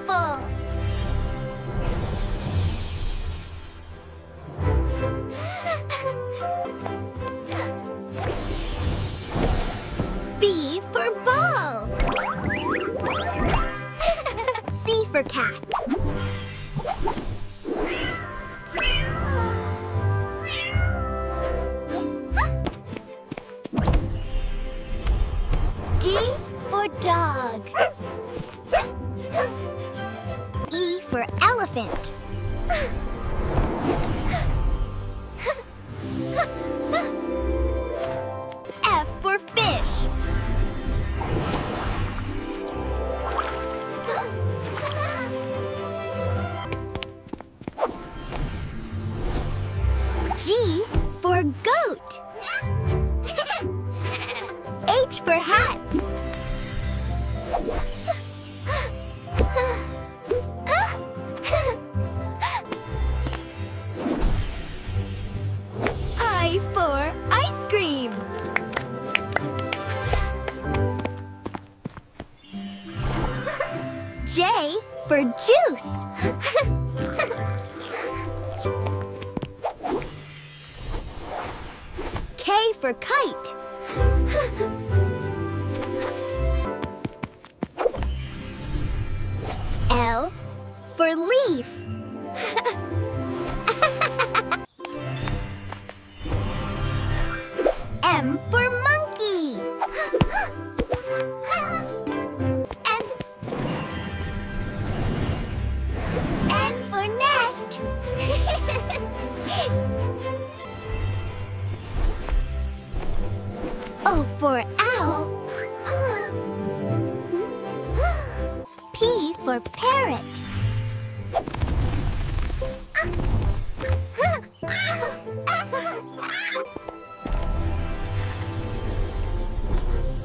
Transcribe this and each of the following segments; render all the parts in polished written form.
apple. B for ball. C for cat. D for dog. E for elephant. F for fish. G for goat. H for hat. I for ice cream. J for juice. K for kite. L for leaf. M for monkey. N for nest. O for owl. P for parrot.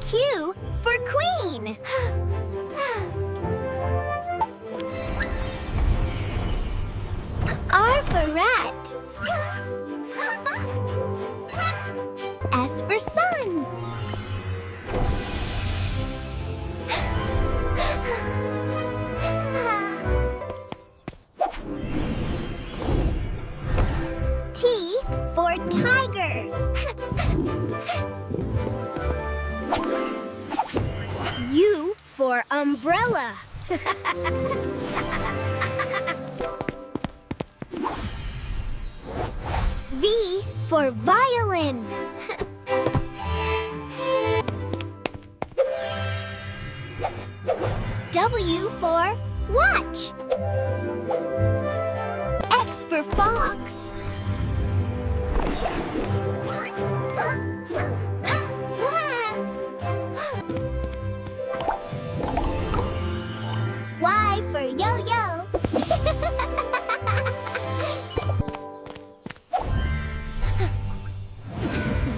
Q for queen. R for rat. S for sun. T for tiger. U for umbrella. V for violin. W for watch. X for fox. Y for yo-yo.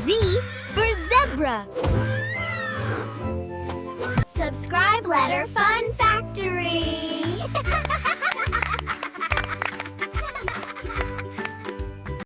Z for zebra. Subscribe letter 5.